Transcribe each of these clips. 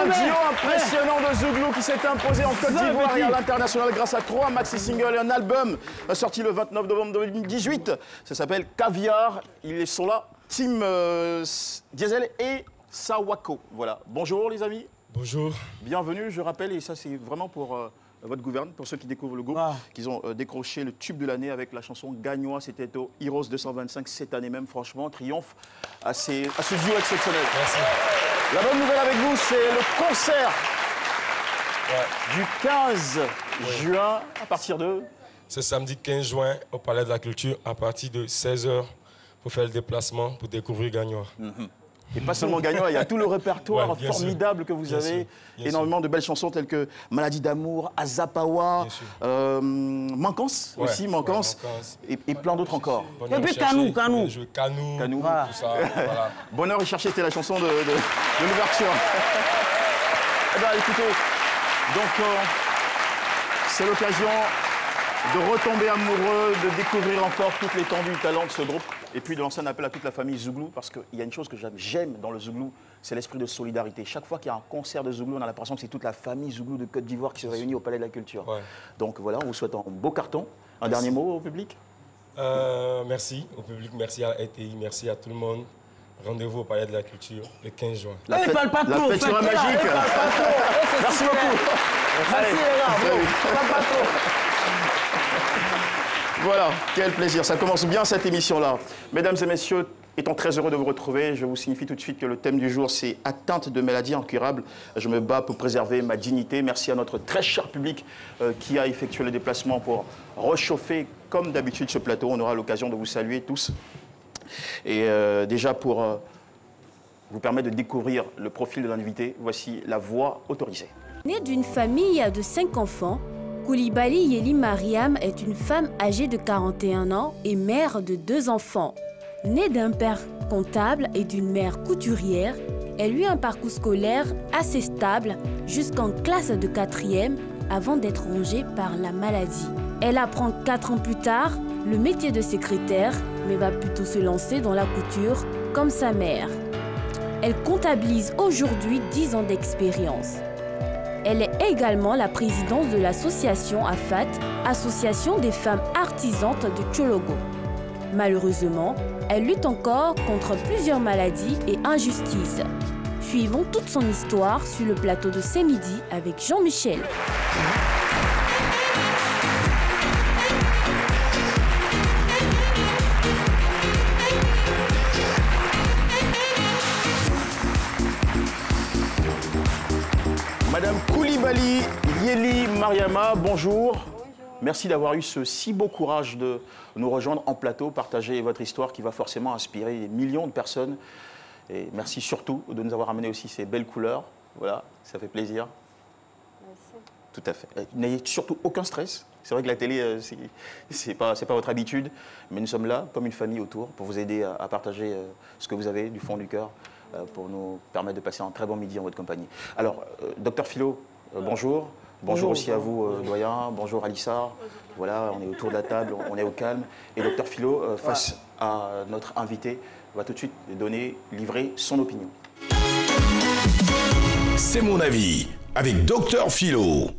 Un duo impressionnant de Zouglou qui s'est imposé en Côte d'Ivoire et à l'international grâce à 3 maxi singles et un album sorti le 29 novembre 2018. Ça s'appelle Caviar. Ils sont là, Team Diesel et Sawako. Voilà. Bonjour les amis. Bonjour. Bienvenue, je rappelle, et ça c'est vraiment pour votre gouverne, pour ceux qui découvrent le groupe, qu'ils ont décroché le tube de l'année avec la chanson Gagnois. C'était au Heroes 225 cette année même, franchement, triomphe à ce duo exceptionnel. Merci. La bonne nouvelle avec vous, c'est le concert du 15 juin à partir de... C'est samedi 15 juin au Palais de la Culture à partir de 16h pour faire le déplacement pour découvrir Gagnois. Et pas seulement Gagnois, il y a tout le répertoire formidable que vous avez. Énormément de belles chansons telles que Maladie d'amour, Azapawa, Mankance aussi, Mankance, et plein d'autres encore. Et puis Canou. Canou, voilà. Tout ça. Voilà. Bonheur et chercher, c'était la chanson de l'ouverture. Eh bien, écoutez, donc c'est l'occasion de retomber amoureux, de découvrir encore toute l'étendue du talent de ce groupe, et puis de lancer un appel à toute la famille Zouglou, parce qu'il y a une chose que j'aime dans le Zouglou, c'est l'esprit de solidarité. Chaque fois qu'il y a un concert de Zouglou, on a l'impression que c'est toute la famille Zouglou de Côte d'Ivoire qui se réunit au Palais de la Culture. Ouais. Donc voilà, on vous souhaite un beau carton. Un dernier mot au public? Merci au public, merci à ETI, merci à tout le monde. Rendez-vous au Palais de la Culture le 15 juin. La fête sera magique. Merci beaucoup. Merci les gars. Voilà, quel plaisir. Ça commence bien cette émission-là. Mesdames et messieurs, étant très heureux de vous retrouver, je vous signifie tout de suite que le thème du jour, c'est atteinte de maladies incurables. Je me bats pour préserver ma dignité. Merci à notre très cher public qui a effectué le déplacement pour réchauffer, comme d'habitude, ce plateau. On aura l'occasion de vous saluer tous. Et déjà pour vous permettre de découvrir le profil de l'invité, voici la voix autorisée. Née d'une famille de 5 enfants, Koulibaly Yeli Mariam est une femme âgée de 41 ans et mère de 2 enfants. Née d'un père comptable et d'une mère couturière, elle eut un parcours scolaire assez stable jusqu'en classe de 4e avant d'être rongée par la maladie. Elle apprend 4 ans plus tard le métier de secrétaire, mais va plutôt se lancer dans la couture comme sa mère. Elle comptabilise aujourd'hui 10 ans d'expérience. Elle est également la présidente de l'association AFAT, Association des femmes artisantes de Tchologo. Malheureusement, elle lutte encore contre plusieurs maladies et injustices. Suivons toute son histoire sur le plateau de C'est Midi avec Jean-Michel. Madame Koulibaly Yeli Mariama, bonjour. Bonjour. Merci d'avoir eu ce si beau courage de nous rejoindre en plateau, partager votre histoire qui va forcément inspirer des millions de personnes. Et merci surtout de nous avoir amené aussi ces belles couleurs. Voilà, ça fait plaisir. Merci. Tout à fait. N'ayez surtout aucun stress. C'est vrai que la télé, c'est pas votre habitude, mais nous sommes là comme une famille autour pour vous aider à partager ce que vous avez du fond du cœur, pour nous permettre de passer un très bon midi en votre compagnie. Alors, docteur Philo, bonjour. Bonjour aussi à vous, doyen. Bonjour Alissa. Voilà, on est autour de la table, on est au calme. Et docteur Philo, face à notre invité, va tout de suite livrer son opinion. C'est mon avis, avec docteur Philo.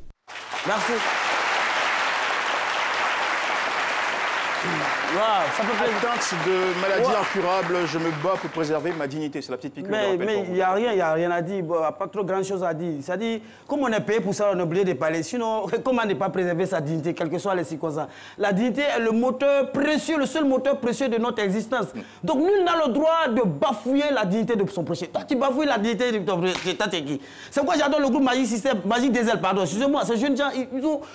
Merci. Wow, ça peut faire atteinte de maladies incurables, je me bats pour préserver ma dignité. C'est la petite piqûre. Mais il n'y a rien à dire. Il n'y a pas trop grand chose à dire. C'est-à-dire, comme on est payé pour ça, on est obligé de parler. Sinon, comment ne pas préserver sa dignité, quelles que soient les circonstances? La dignité est le moteur précieux, le seul moteur précieux de notre existence. Donc, nul n'a le droit de bafouiller la dignité de son prochain. Toi, tu bafouilles la dignité de ton prochain. T'es qui? C'est pourquoi j'adore le groupe Magic System, Magic Diesel, pardon. Excusez-moi, ces jeunes gens,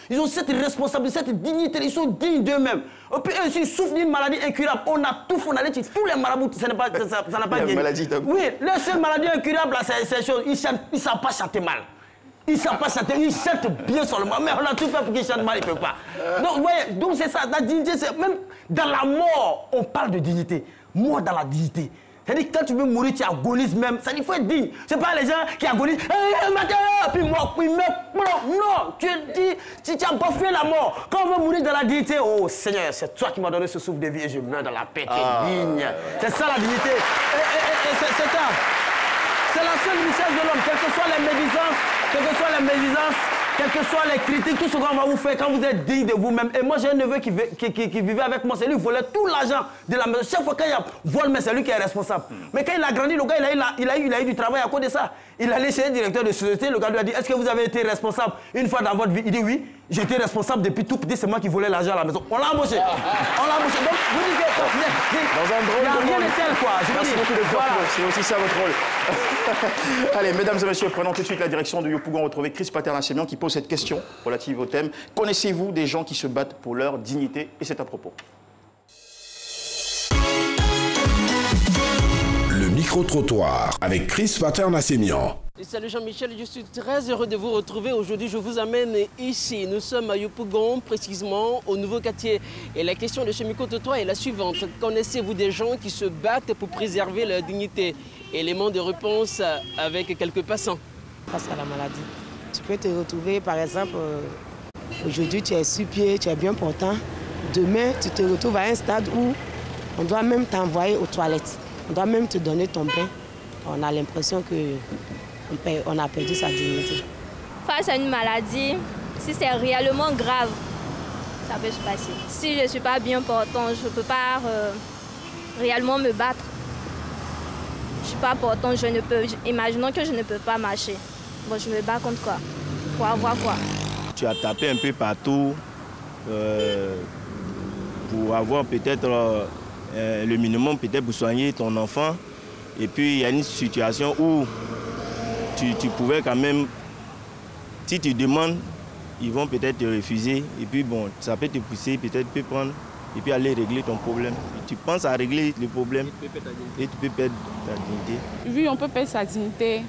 ils ont cette responsabilité, cette dignité. Ils sont dignes d'eux-mêmes. Et puis, eux, ils souffrent d'une maladie incurable. On a tout fait, on a les tous les marabouts, ça n'a pas gagné. Oui, la seule maladie incurable, c'est ces choses. Ils ne savent pas chanter mal. Ils ne savent pas chanter, ils chantent bien seulement. Mais on a tout fait pour qu'ils chantent mal, ils ne peuvent pas. Donc, vous voyez, donc c'est ça, la dignité, c'est même dans la mort, on parle de dignité. Mort dans la dignité. C'est-à-dire que quand tu veux mourir, tu agonises même. Ça dit, il faut être digne. Ce n'est pas les gens qui agonisent. Puis mort, puis meurt. Non, tu dis, si tu as bafoué la mort, quand on veut mourir dans la dignité, oh Seigneur, c'est toi qui m'as donné ce souffle de vie et je meurs dans la paix, tu es digne. C'est ça la dignité. Et c'est ça. C'est la seule richesse de l'homme, quelles que soient les médisances, quelles que soient les critiques, tout ce qu'on va vous faire quand vous êtes digne de vous-même. Et moi, j'ai un neveu qui vivait avec moi, c'est lui qui volait tout l'argent de la maison. Chaque fois qu'il y a vol, mais c'est lui qui est responsable. Mais quand il a grandi, le gars, il a eu du travail à cause de ça. Il allait chez le directeur de société, le gars lui a dit, est-ce que vous avez été responsable une fois dans votre vie? Il dit oui, j'étais responsable depuis tout petit, c'est moi qui volais l'argent à la maison. On l'a embauché. On l'a embauché. Donc, vous dites que dans un drôle de rien monde. de tel, quoi. Merci beaucoup de voilà. C'est aussi ça votre rôle. Allez, mesdames et messieurs, prenons tout de suite la direction de Yopougon. Retrouver Chris Paterna-Sémian qui pose cette question relative au thème. Connaissez-vous des gens qui se battent pour leur dignité? Et c'est à propos. Le micro-trottoir avec Chris Paterna-Sémian. Salut Jean-Michel, je suis très heureux de vous retrouver. Aujourd'hui, je vous amène ici. Nous sommes à Yopougon, précisément au nouveau quartier. Et la question de ce micro-trottoir est la suivante. Connaissez-vous des gens qui se battent pour préserver leur dignité? Élément de réponse avec quelques passants. Face à la maladie. Tu peux te retrouver, par exemple, aujourd'hui tu es sur pied, tu es bien portant. Demain, tu te retrouves à un stade où on doit même t'envoyer aux toilettes. On doit même te donner ton bain. On a l'impression qu'on a perdu sa dignité. Face à une maladie, si c'est réellement grave, ça peut se passer. Si je ne suis pas bien portant, je ne peux pas réellement me battre. Je ne suis pas portant, imaginons que je ne peux pas marcher. Bon, je me bats contre quoi? Pour avoir quoi? Tu as tapé un peu partout pour avoir peut-être le minimum peut-être pour soigner ton enfant. Et puis il y a une situation où tu pouvais quand même, si tu demandes, ils vont peut-être te refuser. Et puis bon, ça peut te pousser, peut-être peut prendre et puis aller régler ton problème. Et tu penses à régler le problème et tu peux perdre ta dignité. Oui, on peut perdre sa dignité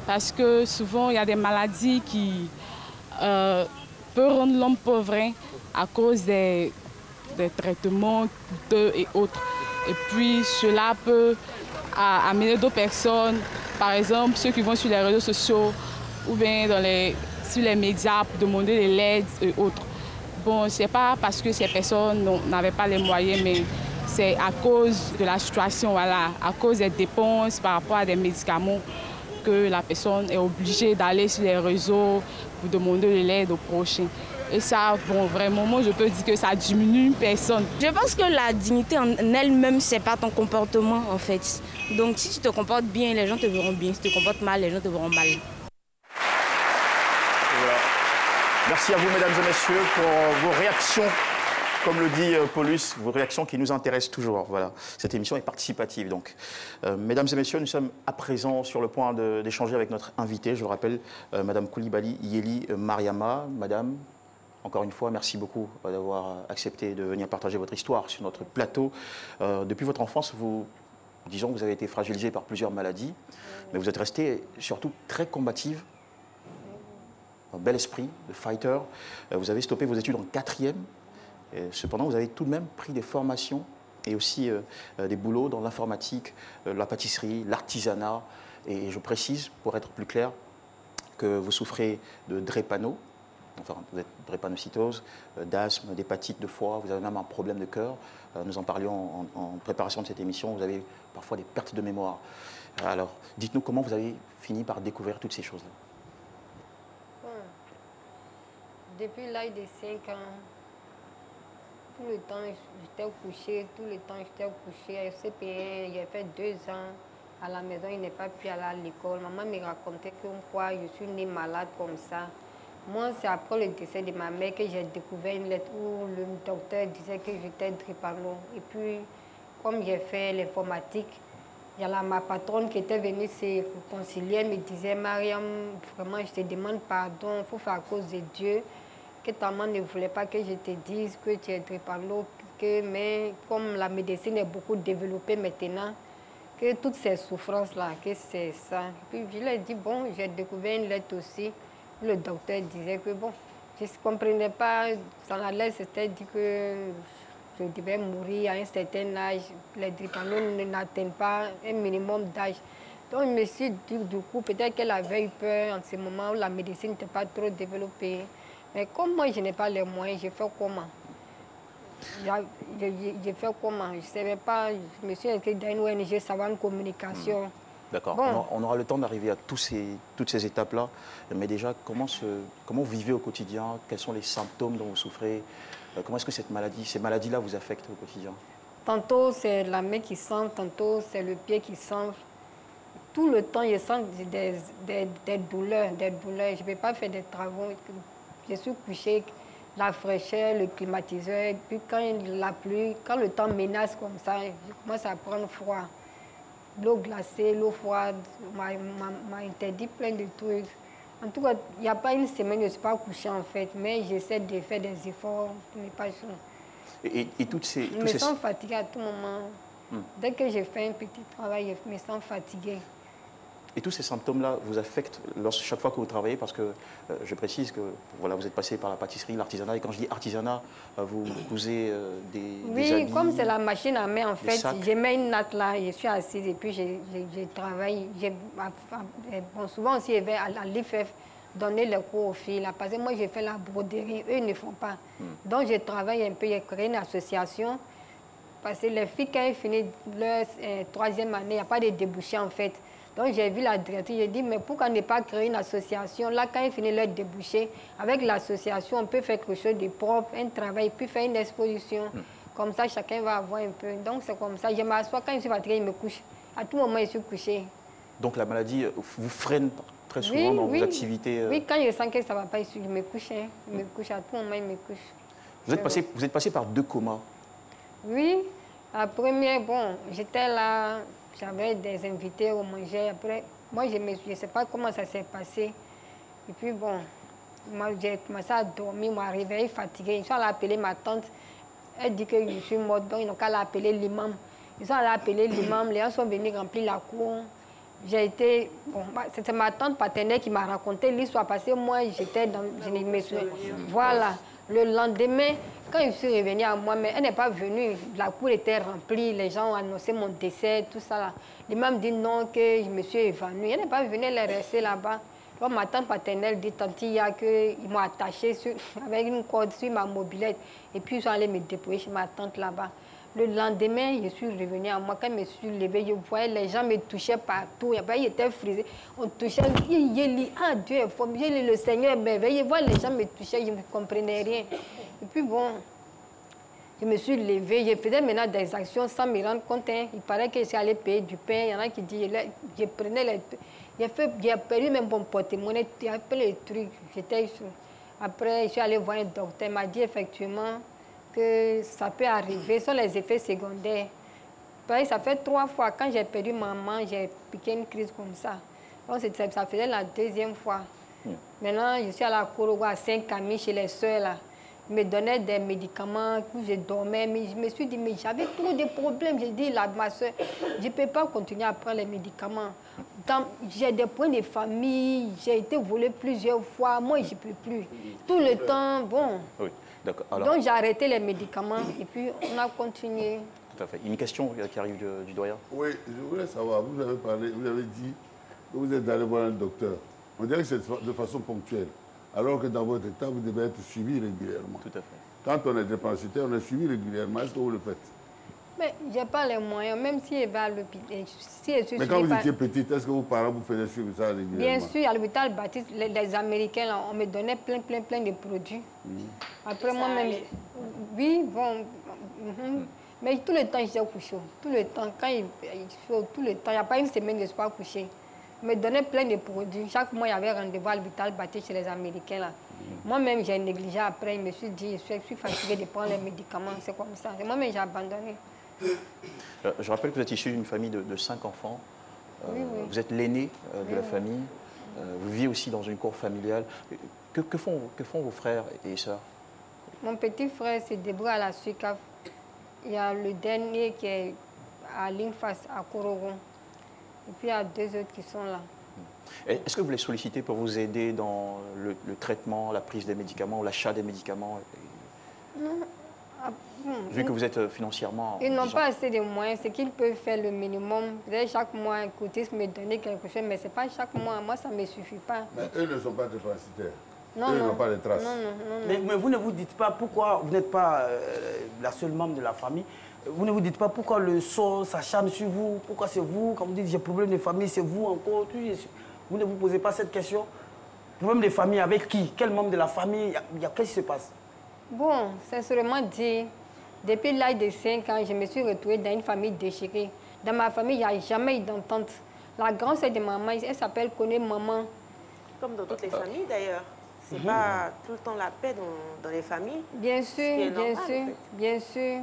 parce que souvent il y a des maladies qui peuvent rendre l'homme pauvre à cause des traitements coûteux et autres. Et puis cela peut amener d'autres personnes, par exemple ceux qui vont sur les réseaux sociaux ou bien sur les médias pour demander de l'aide et autres. Bon, ce n'est pas parce que ces personnes n'avaient pas les moyens, mais c'est à cause de la situation, voilà, à cause des dépenses par rapport à des médicaments que la personne est obligée d'aller sur les réseaux pour demander de l'aide aux prochains. Et ça, bon, vraiment, moi, je peux dire que ça diminue une personne. Je pense que la dignité en elle-même, c'est pas ton comportement, en fait. Donc, si tu te comportes bien, les gens te verront bien. Si tu te comportes mal, les gens te verront mal. Voilà. Merci à vous, mesdames et messieurs, pour vos réactions. Comme le dit Paulus, vos réactions qui nous intéressent toujours. Voilà. Cette émission est participative. Donc, mesdames et messieurs, nous sommes à présent sur le point d'échanger avec notre invitée. Je le rappelle, Madame Coulibaly Yeli Mariama. Madame, encore une fois, merci beaucoup d'avoir accepté de venir partager votre histoire sur notre plateau. Depuis votre enfance, disons que vous avez été fragilisée par plusieurs maladies, mais vous êtes restée surtout très combative. Un bel esprit de fighter. Vous avez stoppé vos études en 4e. Cependant, vous avez tout de même pris des formations et aussi des boulots dans l'informatique, la pâtisserie, l'artisanat. Et je précise, pour être plus clair, que vous souffrez de drépano, enfin, vous êtes drépanocytose, d'asthme, d'hépatite de foie, vous avez même un problème de cœur. Nous en parlions en préparation de cette émission, vous avez parfois des pertes de mémoire. Alors, dites-nous comment vous avez fini par découvrir toutes ces choses-là. Depuis l'âge de 5 ans, tout le temps j'étais couchée, au CP1, j'ai fait 2 ans à la maison, il n'est pas pu aller à l'école. Maman me racontait que quoi, je suis née malade comme ça. Moi, c'est après le décès de ma mère que j'ai découvert une lettre où le docteur disait que j'étais drépano. Et puis, comme j'ai fait l'informatique, il y a ma patronne qui était venue se réconcilier, elle me disait, Mariam, vraiment, je te demande pardon, il faut faire à cause de Dieu. Que ta maman ne voulait pas que je te dise que tu es drépano, mais comme la médecine est beaucoup développée maintenant, que toutes ces souffrances-là, que c'est ça. Puis je lui ai dit, bon, j'ai découvert une lettre aussi. Le docteur disait que, bon, je ne comprenais pas, dans la lettre, c'était dit que je devais mourir à un certain âge. Les drépanos n'atteignent pas un minimum d'âge. Donc je me suis dit, du coup, peut-être qu'elle avait eu peur en ce moment où la médecine n'était pas trop développée. Mais comme moi, je n'ai pas les moyens, j'ai fait comment? J'ai fait comment? Je ne savais pas, je me suis inscrite dans une ONG Savane Communication. D'accord. Bon. On aura le temps d'arriver à toutes ces étapes-là. Mais déjà, comment vous vivez au quotidien? Quels sont les symptômes dont vous souffrez? Comment est-ce que ces maladies-là vous affectent au quotidien? Tantôt, c'est la main qui sent, tantôt, c'est le pied qui sent. Tout le temps, je sens des douleurs, Je ne peux pas faire des travaux. Je suis couchée, la fraîcheur, le climatiseur. Et puis quand la pluie, quand le temps menace comme ça, je commence à prendre froid. L'eau glacée, l'eau froide, m'a interdit plein de trucs. En tout cas, il n'y a pas une semaine, je ne suis pas couchée en fait, mais j'essaie de faire des efforts pour ne pas chaud. Et Je me sens fatiguée à tout moment. Dès que je fais un petit travail, je me sens fatiguée. Et tous ces symptômes-là vous affectent chaque fois que vous travaillez, parce que je précise que voilà, vous êtes passé par la pâtisserie, l'artisanat, et quand je dis artisanat, vous cousez des habits, comme c'est la machine à main, en fait, sacs. je mets une natte là, je suis assise et puis je travaille. Bon, souvent aussi, je vais à l'IFF donner les cours aux filles, là, parce que moi, j'ai fait la broderie, eux ne font pas. Donc, je travaille un peu, j'ai créé une association, parce que les filles, quand elles finissent leur 3e année, il n'y a pas de débouché, en fait. Donc, j'ai vu la directrice, j'ai dit, mais pourquoi ne pas créer une association? Là, quand ils finissent leur débouché, avec l'association, on peut faire quelque chose de propre, un travail, puis faire une exposition. Comme ça, chacun va avoir un peu. Donc, c'est comme ça. Je m'assois, quand je suis fatiguée, je me couche. À tout moment, je suis couchée. Donc, la maladie vous freine très souvent dans vos activités Oui, quand je sens que ça ne va pas, je me couche. Je me couche, à tout moment, je me couche. Vous êtes passé par 2 comas. Oui. La première, bon, j'étais là, j'avais des invités au manger. Après, moi, je ne sais pas comment ça s'est passé. Et puis, bon, moi, j'ai commencé à dormir, moi, réveillée, fatiguée. Ils sont allés appeler ma tante. Elle dit que je suis morte, donc ils n'ont qu'à l'appeler l'imam. Ils sont allés appeler l'imam, les gens sont venus remplir la cour. J'ai été... Bon, c'était ma tante paternelle qui m'a raconté l'histoire, parce que moi, j'étais dans... Voilà. Le lendemain, quand je suis revenue à moi, mais elle n'est pas venue. La cour était remplie, les gens ont annoncé mon décès, tout ça. Là. L'imam dit non, que je me suis évanouie. Elle n'est pas venue, elle est restée là-bas. Donc, ma tante paternelle dit, tantia, qu'ils m'ont attachée avec une corde sur ma mobilette. Et puis, ils sont allés me déployer chez ma tante là-bas. Le lendemain, je suis revenue à moi. Quand je me suis levée, je voyais les gens me touchaient partout. Ils étaient frisés. On touchait. Ah, Dieu est fort. Le Seigneur est merveilleux. Les gens me touchaient, je ne comprenais rien. Et puis bon, je me suis levée. Je faisais maintenant des actions sans me rendre compte. Il paraît que j'allais payer du pain. Il y en a qui disent, je prenais les... J'ai perdu même mon porte-monnaie. Il y a plein de trucs. Après, je suis allée voir un docteur. Il m'a dit effectivement que ça peut arriver, ce sont les effets secondaires. Ça fait 3 fois, quand j'ai perdu maman, j'ai piqué une crise comme ça. Donc ça faisait la 2e fois. Maintenant, je suis à la Korogo à Saint-Camille, chez les soeurs là. Ils me donnaient des médicaments, je dormais, mais je me suis dit, mais j'avais trop de problèmes. J'ai dit à ma soeur, je ne peux pas continuer à prendre les médicaments. J'ai des points de famille, j'ai été volée plusieurs fois, moi je ne peux plus. Tout le temps, bon. Oui. Alors, donc j'ai arrêté les médicaments et puis on a continué. Tout à fait. Une question qui arrive du doyen. Oui, je voulais savoir, vous avez parlé, vous avez dit que vous êtes allé voir un docteur. On dirait que c'est de façon ponctuelle, alors que dans votre état, vous devez être suivi régulièrement. Tout à fait. Quand on est dépensitaire, on est suivi régulièrement. Est-ce que vous le faites? Mais je n'ai pas les moyens, même si je vais à l'hôpital. Mais quand vous étiez petite, est-ce que vos parents vous faisaient suivre ça régulièrement? Bien sûr, à l'hôpital Baptiste, les Américains, là, on me donnait plein de produits. Après moi-même, oui, bon. Mais tout le temps, j'étais couché. Tout le temps, tout le temps, il n'y a pas une semaine que je ne suis pas couché. On me donnait plein de produits. Chaque mois, il y avait rendez-vous à l'hôpital Baptiste chez les Américains. Là. Moi-même, j'ai négligé après. Je me suis dit, je suis fatiguée de prendre les médicaments. C'est comme ça. Moi-même, j'ai abandonné. Je rappelle que vous êtes issu d'une famille de 5 enfants. Oui. Vous êtes l'aîné de la famille. Vous vivez aussi dans une cour familiale. Que font vos frères et sœurs? Mon petit frère se débrouille à la SUCAF. Il y a le dernier qui est à l'INFAS, à Korogon. Et puis il y a 2 autres qui sont là. Est-ce que vous les sollicitez pour vous aider dans le traitement, la prise des médicaments ou l'achat des médicaments? Non. Vu que vous êtes financièrement... Ils n'ont pas assez de moyens, c'est qu'ils peuvent faire le minimum. Peut-être chaque mois, un cotisme me donner quelque chose, mais ce n'est pas chaque mois. Moi, ça ne me suffit pas. Mais eux ne sont pas dépensitaires. Non, eux n'ont pas de traces. Mais vous ne vous dites pas pourquoi vous n'êtes pas la seule membre de la famille. Vous ne vous dites pas pourquoi le sort s'acharne sur vous, pourquoi c'est vous, quand vous dites j'ai problème de famille, c'est vous encore. Vous ne vous posez pas cette question? Problème de famille avec qui? Quel membre de la famille? Qu'est-ce qui se passe? Bon, sincèrement dit, depuis l'âge de 5 ans, je me suis retrouvée dans une famille déchirée. Dans ma famille, il n'y a jamais eu d'entente. La grande sœur de maman, elle s'appelle Koné Maman. Comme dans toutes les familles d'ailleurs. C'est pas tout le temps la paix dans les familles. Bien sûr, bien sûr, bien sûr.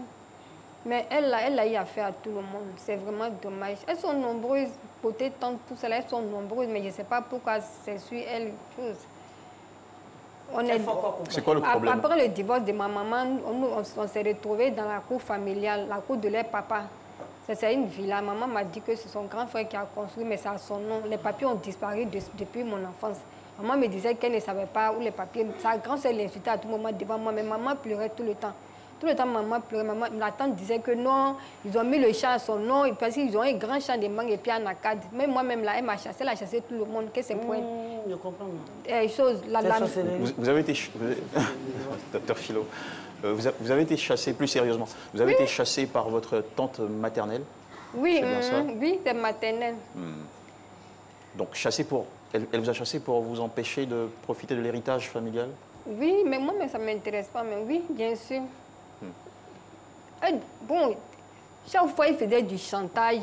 Mais elle a eu affaire à tout le monde. C'est vraiment dommage. Elles sont nombreuses, côté tante, tout ça, elles sont nombreuses, mais je ne sais pas pourquoi c'est sur elles chose. C'est quoi le problème? Après le divorce de ma maman, on s'est retrouvés dans la cour familiale, la cour de leur papa. C'est une villa. Maman m'a dit que c'est son grand frère qui a construit, mais c'est à son nom. Les papiers ont disparu depuis mon enfance. Maman me disait qu'elle ne savait pas où les papiers... Sa grand-sœur l'insultait à tout moment devant moi, mais maman pleurait tout le temps. Tout le temps, maman pleurait. La tante disait que non, ils ont mis le champ à son nom, parce qu'ils ont un grand champ de mangue et puis en acade. Même moi-même, là, elle m'a chassé, elle a chassé tout le monde. Que c'est pour je comprends. Vous avez été... Docteur Philo, vous avez été chassé, plus sérieusement, vous avez été chassé par votre tante maternelle? Oui, oui, c'est maternelle. Donc, chassé pour... Elle vous a chassé pour vous empêcher de profiter de l'héritage familial? Oui, mais moi, ça ne m'intéresse pas. Mais oui, bien sûr. Bon, chaque fois, il faisait du chantage.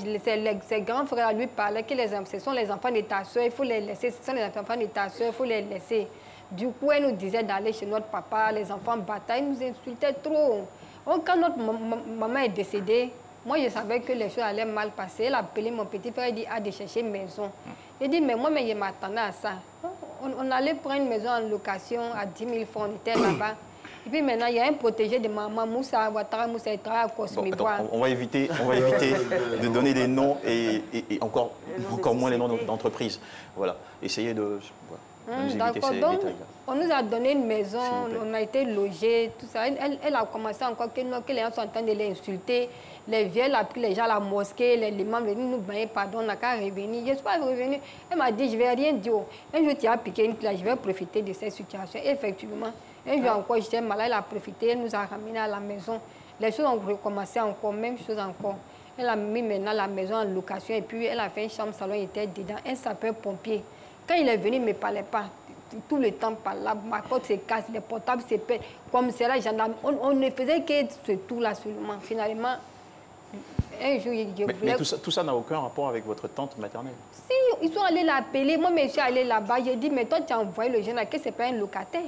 Ses grands frères lui parlaient que ce sont les enfants de ta soeur, il faut les laisser. Ce sont les enfants de ta soeur, il faut les laisser. Du coup, elle nous disait d'aller chez notre papa, les enfants battaient, ils nous insultaient trop. Donc, quand notre maman est décédée, moi, je savais que les choses allaient mal passer. Elle a appelé mon petit frère, il dit, de chercher une maison. Il dit, mais moi, je m'attendais à ça. On allait prendre une maison en location à 10 000 francs, on était là-bas. Et puis maintenant, il y a un protégé de maman, Moussa Ouattara, Moussa Etra, à Cosmibois. On va éviter de donner des noms et encore moins les noms d'entreprises. Voilà, essayez de nous éviter ces détails-là. On nous a donné une maison, on a été logés, tout ça. Elle a commencé encore que les gens sont en train de l'insulter. Les vieilles, elle a pris les gens à la mosquée, les imams venaient nous bailler, pardon, on n'a qu'à revenir. Je ne suis pas revenue. Elle m'a dit, je ne vais rien dire. Un jour, tu as piqué une classe, je vais profiter de cette situation. Et effectivement, un jour encore, j'étais malade, elle a profité, elle nous a ramenés à la maison. Les choses ont recommencé encore, même chose encore. Elle a mis maintenant la maison en location et puis elle a fait une chambre salon, il était dedans, un sapeur-pompier. Quand il est venu, il ne me parlait pas. Tout le temps par là, ma porte se casse, les portables se pètent. Comme c'est là, on ne faisait que ce tout-là seulement. Finalement, un jour, je voulais... Mais tout ça n'a aucun rapport avec votre tante maternelle? Si, ils sont allés l'appeler. Moi, je suis allée là-bas. J'ai dit, mais toi, tu as envoyé le jeune là, que ce n'est pas un locataire.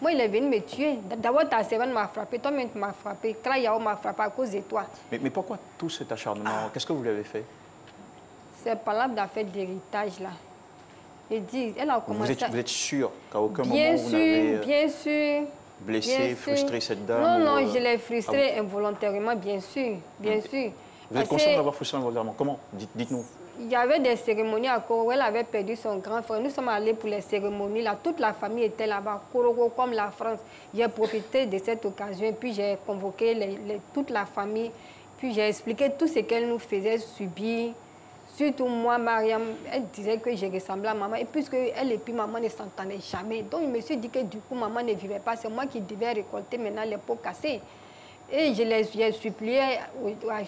Moi, il est venu me tuer. D'abord, ta servante m'a frappé. Toi-même, tu m'as frappé. Krayao m'a frappé à cause de toi. Mais pourquoi tout cet acharnement? Qu'est-ce que vous lui avez fait? C'est par là d'affaire d'héritage, là. Je dis, elle a commencé... Vous êtes sûr qu'à aucun moment vous n'avez... Bien sûr. Blessé, frustré cette dame? Non, je l'ai frustrée involontairement, bien sûr. Bien sûr. Vous êtes conscient d'avoir frustré involontairement? Comment? Dites-nous. Il y avait des cérémonies à Koro où elle avait perdu son grand frère. Nous sommes allés pour les cérémonies. Là, toute la famille était là-bas. Koro, comme la France. J'ai profité de cette occasion. Puis j'ai convoqué toute la famille. Puis j'ai expliqué tout ce qu'elle nous faisait subir. Surtout moi, Mariam, elle disait que je ressemblais à maman. Et puisque elle et puis maman ne s'entendaient jamais. Donc je me suis dit que du coup, maman ne vivait pas. C'est moi qui devais récolter maintenant les pots cassés. Et j'ai supplié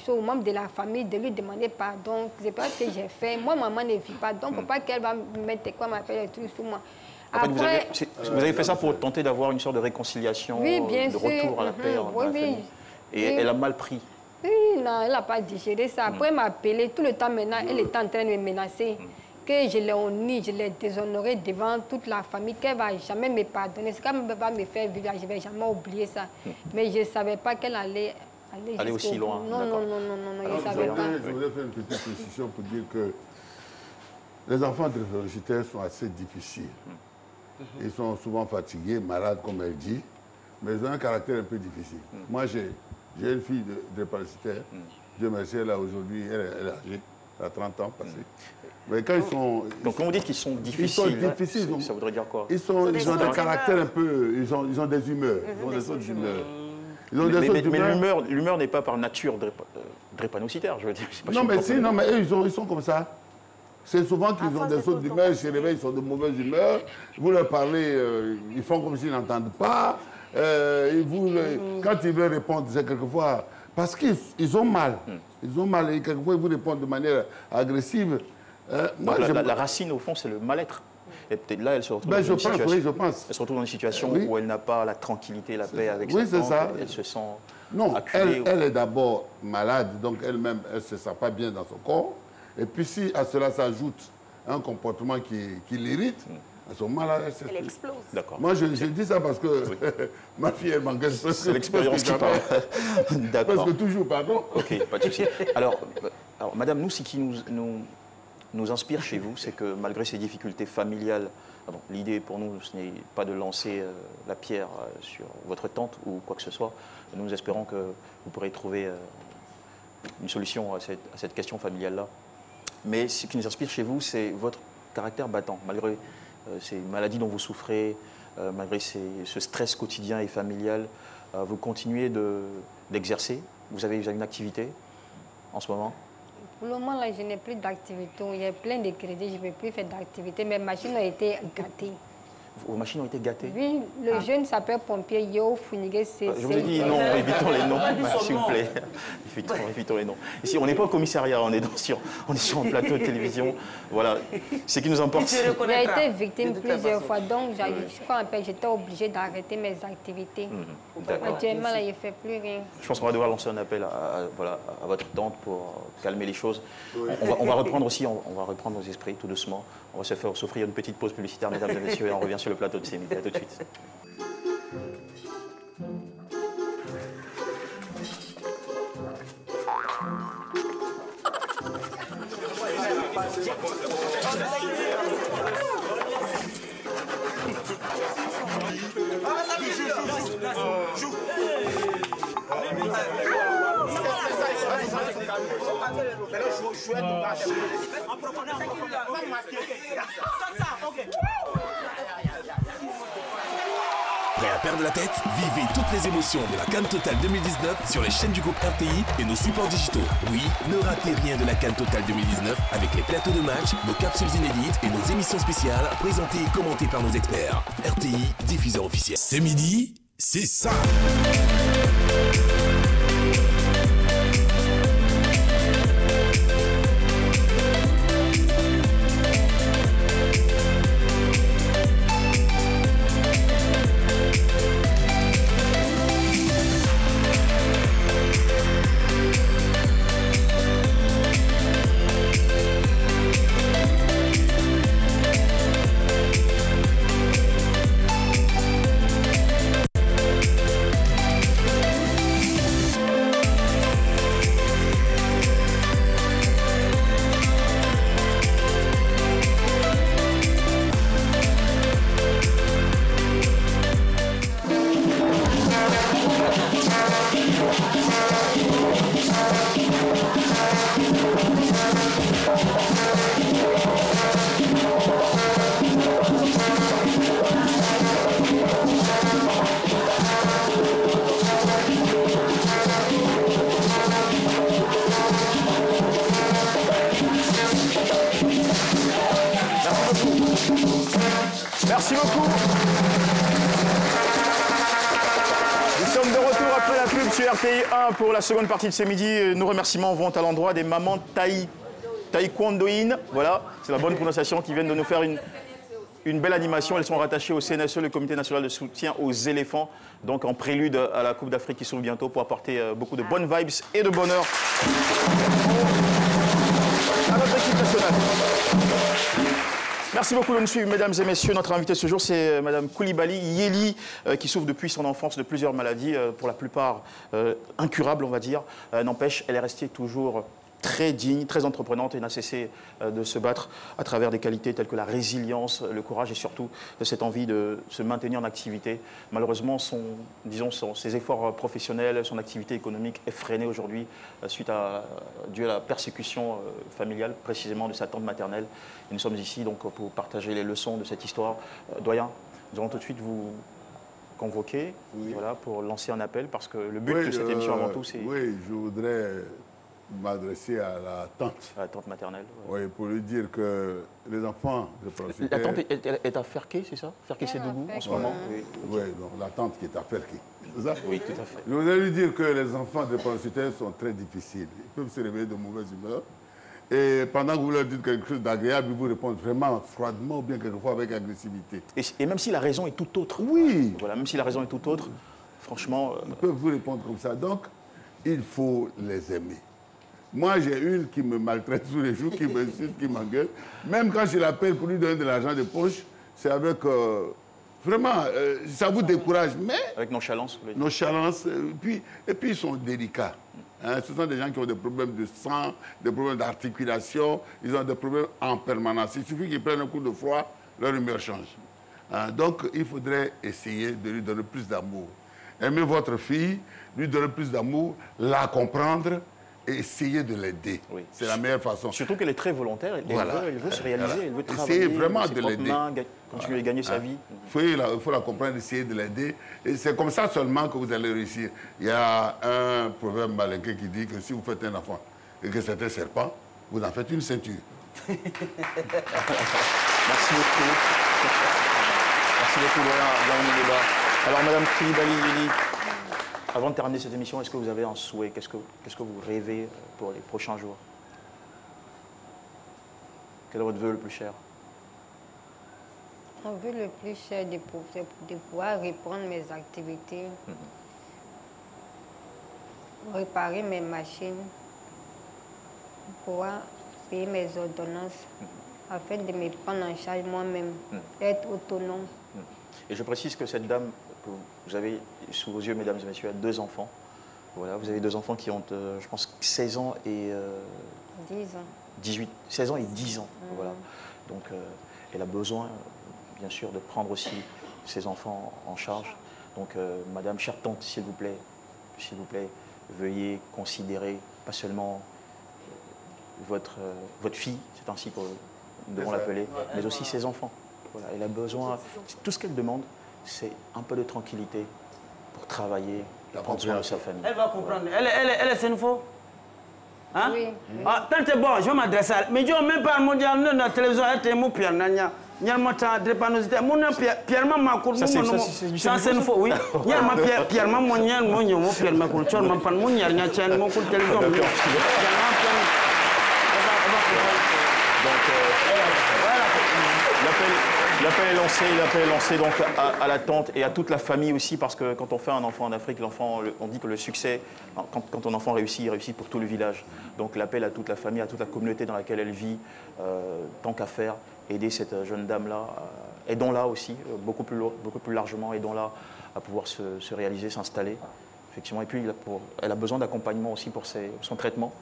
aux membres de la famille de lui demander pardon. C'est pas ce que j'ai fait. Moi, maman ne vit pas. Donc, pas qu'elle va mettre quoi, m'appeler les trucs sur moi. En fait, vous avez fait ça pour tenter d'avoir une sorte de réconciliation, oui, de retour à la paix dans la famille. Et elle a mal pris. Oui, non, elle n'a pas digéré ça. Après, elle m'a appelé tout le temps maintenant. Elle était en train de me menacer. Que je l'ai honnie, je l'ai déshonorée devant toute la famille, qu'elle ne va jamais me pardonner. C'est qu'elle ne va me faire vivre, je ne vais jamais oublier ça. Mais je ne savais pas qu'elle allait aller aussi loin. Non, je ne savais pas. Je voudrais faire une petite précision pour dire que les enfants de réfractaires sont assez difficiles. Ils sont souvent fatigués, malades, comme elle dit, mais ils ont un caractère un peu difficile. Moi, j'ai une fille de réfractaire. Dieu merci, elle a aujourd'hui, elle est âgée, elle a 30 ans passés. Mais quand ils sont... Donc quand vous dites qu'ils sont difficiles, ça voudrait dire quoi? Ils ont un caractère un peu... Ils ont des humeurs. Ils ont des sortes d'humeurs. Mais l'humeur n'est pas par nature drépanocytaire, je veux dire. Non, mais eux, ils sont comme ça. C'est souvent qu'ils ont des sortes d'humeur, ils se réveillent, ils sont de mauvaise humeur. Vous leur parlez, ils font comme s'ils n'entendent pas. Quand ils veulent répondre, c'est quelquefois... Parce qu'ils ont mal. Ils ont mal et quelquefois ils vous répondent de manière agressive. Donc, la racine, au fond, c'est le mal-être. Et peut-être là, elle se retrouve, je pense. Elle se retrouve dans une situation où elle n'a pas la tranquillité, la paix avec sa sa ça. Elle se sent acculée. Elle est d'abord malade, donc elle-même, elle ne se sent pas bien dans son corps. Et puis si à cela s'ajoute un comportement qui l'irrite, à ce moment-là, elle explose. D'accord. Moi, je dis ça parce que ma fille, elle m'engage. C'est l'expérience qui parle. D'accord. Parce que toujours, pardon. Ok, pas de souci. Alors, madame, nous, ce qui nous inspire chez vous, c'est que malgré ces difficultés familiales, l'idée pour nous, ce n'est pas de lancer la pierre sur votre tante ou quoi que ce soit. Nous espérons que vous pourrez trouver une solution à cette question familiale-là. Mais ce qui nous inspire chez vous, c'est votre caractère battant. Malgré ces maladies dont vous souffrez, malgré ce stress quotidien et familial, vous continuez d'exercer. Vous avez une activité en ce moment? Pour le moment, là, je n'ai plus d'activité. Il y a plein de crédits, je ne peux plus faire d'activité. Mes machines ont été gâtées. Vos machines ont été gâtées? Oui, le jeune sapeur-pompier Yo Funigué, c'est... Je vous ai dit non, évitons les noms, s'il vous plaît. Évitons les noms. Ici, on n'est pas au commissariat, on est sur un plateau de télévision. Voilà, ce qui nous importe. J'ai été victime plusieurs fois, donc j'étais obligée d'arrêter mes activités. Actuellement, là, il ne fait plus rien. Je pense qu'on va devoir lancer un appel à votre tante pour calmer les choses. On va reprendre aussi, on va reprendre nos esprits tout doucement. On va s'offrir une petite pause publicitaire, mesdames et messieurs, et on revient sur le plateau de CMD. À tout de suite. Prêt à perdre la tête? Vivez toutes les émotions de la CAN Total 2019 sur les chaînes du groupe RTI et nos supports digitaux. Oui, ne ratez rien de la CAN Total 2019 avec les plateaux de match, nos capsules inédites et nos émissions spéciales présentées et commentées par nos experts. RTI, diffuseur officiel. C'est midi, c'est ça. Merci beaucoup. Nous sommes de retour après la pub sur RTI 1 pour la seconde partie de ce midi. Nos remerciements vont à l'endroit des mamans taekwondoïnes. Voilà, c'est la bonne prononciation, qui viennent de nous faire une belle animation. Elles sont rattachées au CNSE, le Comité national de soutien aux éléphants, donc en prélude à la Coupe d'Afrique qui s'ouvre bientôt pour apporter beaucoup de bonnes vibes et de bonheur à notre équipe nationale. Merci beaucoup de nous suivre, mesdames et messieurs. Notre invité ce jour, c'est Madame Coulibaly Yeli, qui souffre depuis son enfance de plusieurs maladies, pour la plupart incurables, on va dire. N'empêche, elle est restée toujours très digne, très entreprenante et n'a cessé de se battre à travers des qualités telles que la résilience, le courage et surtout cette envie de se maintenir en activité. Malheureusement, ses efforts professionnels, son activité économique est freinée aujourd'hui dû à la persécution familiale, précisément de sa tante maternelle. Et nous sommes ici donc pour partager les leçons de cette histoire. Doyen, nous allons tout de suite vous convoquer, voilà, pour lancer un appel, parce que le but de cette émission avant tout, c'est... Oui, je voudrais m'adresser à la tante. À la tante maternelle. Oui, pour lui dire que les enfants de proximité... La tante est à Ferké, c'est ça? Ferké-Sédougou en ce moment? Oui, donc la tante qui est à Ferké. C'est ça? Oui, tout à fait. Je voudrais lui dire que les enfants de proximité sont très difficiles. Ils peuvent se réveiller de mauvaise humeur. Et pendant que vous leur dites quelque chose d'agréable, ils vous répondent vraiment froidement ou bien quelquefois avec agressivité. Et même si la raison est tout autre. Oui. Voilà, même si la raison est tout autre, franchement... Ils peuvent vous répondre comme ça. Donc, il faut les aimer. Moi, j'ai une qui me maltraite tous les jours, qui m'insulte, qui m'engueule. Même quand je l'appelle pour lui donner de l'argent de poche, c'est avec... vraiment, ça vous décourage, mais... Avec nonchalance, vous voulez dire. Nonchalance, et puis ils sont délicats. Hein, ce sont des gens qui ont des problèmes de sang, des problèmes d'articulation, ils ont des problèmes en permanence. Il suffit qu'ils prennent un coup de froid, leur humeur change. Hein, donc, il faudrait essayer de lui donner plus d'amour. Aimez votre fille, lui donner plus d'amour, la comprendre et essayer de l'aider. Oui. C'est la meilleure façon. Surtout qu'elle est très volontaire, elle veut se réaliser, elle veut travailler. Essayez vraiment de l'aider. Continuer à gagner sa vie. Il faut la comprendre, essayer de l'aider. Et c'est comme ça seulement que vous allez réussir. Il y a un proverbe malinqué qui dit que si vous faites un enfant et que c'est un serpent, vous en faites une ceinture. Merci beaucoup. Merci beaucoup dans le débat. Alors, Madame Coulibaly Yeli, avant de terminer cette émission, est-ce que vous avez un souhait? Qu'est-ce que vous rêvez pour les prochains jours? Quel est votre vœu le plus cher? Mon vœu le plus cher, c'est de pouvoir reprendre mes activités, réparer mes machines, pouvoir payer mes ordonnances, afin de me prendre en charge moi-même, être autonome. Et je précise que cette dame que vous avez sous vos yeux, mesdames et messieurs, a 2 enfants. Voilà, vous avez 2 enfants qui ont, je pense, 16 ans et... 10 ans. 18, 16 ans et 10 ans. Voilà. Donc, elle a besoin, bien sûr, de prendre aussi ses enfants en charge. Donc, madame, chère tante, s'il vous plaît, veuillez considérer pas seulement votre fille, c'est ainsi que nous devons l'appeler, mais aussi ses enfants. Voilà, elle a besoin, tout ce qu'elle demande, c'est un peu de tranquillité pour travailler, prendre soin de sa famille. Elle va comprendre. Elle est Senfo? Hein? Oui. Ah, tant que bon, je vais m'adresser à elle. Mais je ne même pas mondial dans la télévision, elle est mon Pierre Nania. Il y a mon temps de panosité. Mon Pierre Maman, c'est Senfo, oui. Il y a ma Pierre Maman, mon Pierre Maman, tu as mon pan, mon Pierre Nania, mon coup de télévision. L'appel est lancé donc à la tante et à toute la famille aussi, parce que quand on fait un enfant en Afrique, on dit que le succès, quand un enfant réussit, il réussit pour tout le village. Donc l'appel à toute la famille, à toute la communauté dans laquelle elle vit, tant qu'à faire, aider cette jeune dame-là, aidons-la aussi, beaucoup plus largement, aidons-la à pouvoir se réaliser, s'installer, effectivement. Et puis elle a besoin d'accompagnement aussi pour son traitement,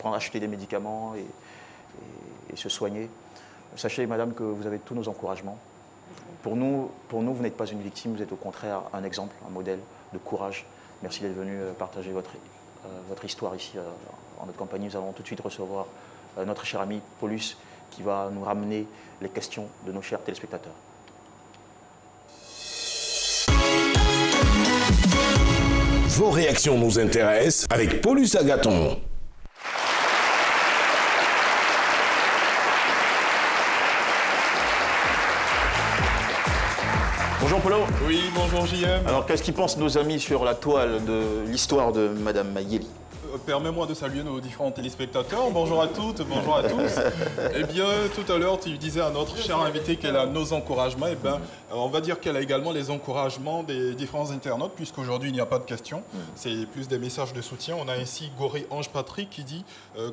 acheter des médicaments et se soigner. Sachez, madame, que vous avez tous nos encouragements. Pour nous, vous n'êtes pas une victime, vous êtes au contraire un exemple, un modèle de courage. Merci d'être venu partager votre histoire ici en notre compagnie. Nous allons tout de suite recevoir notre cher ami Paulus qui va nous ramener les questions de nos chers téléspectateurs. Vos réactions nous intéressent avec Paulus Agathon. Bonjour Polo. Oui, bonjour JM. Alors qu'est-ce qu'ils pensent nos amis sur la toile de l'histoire de Madame Yeli? Permets-moi de saluer nos différents téléspectateurs. Bonjour à toutes, bonjour à tous. Eh bien, tout à l'heure, tu disais à notre cher invité qu'elle a nos encouragements. Eh bien, on va dire qu'elle a également les encouragements des différents internautes, puisqu'aujourd'hui, il n'y a pas de questions. C'est plus des messages de soutien. On a ainsi Goré Ange Patrick qui dit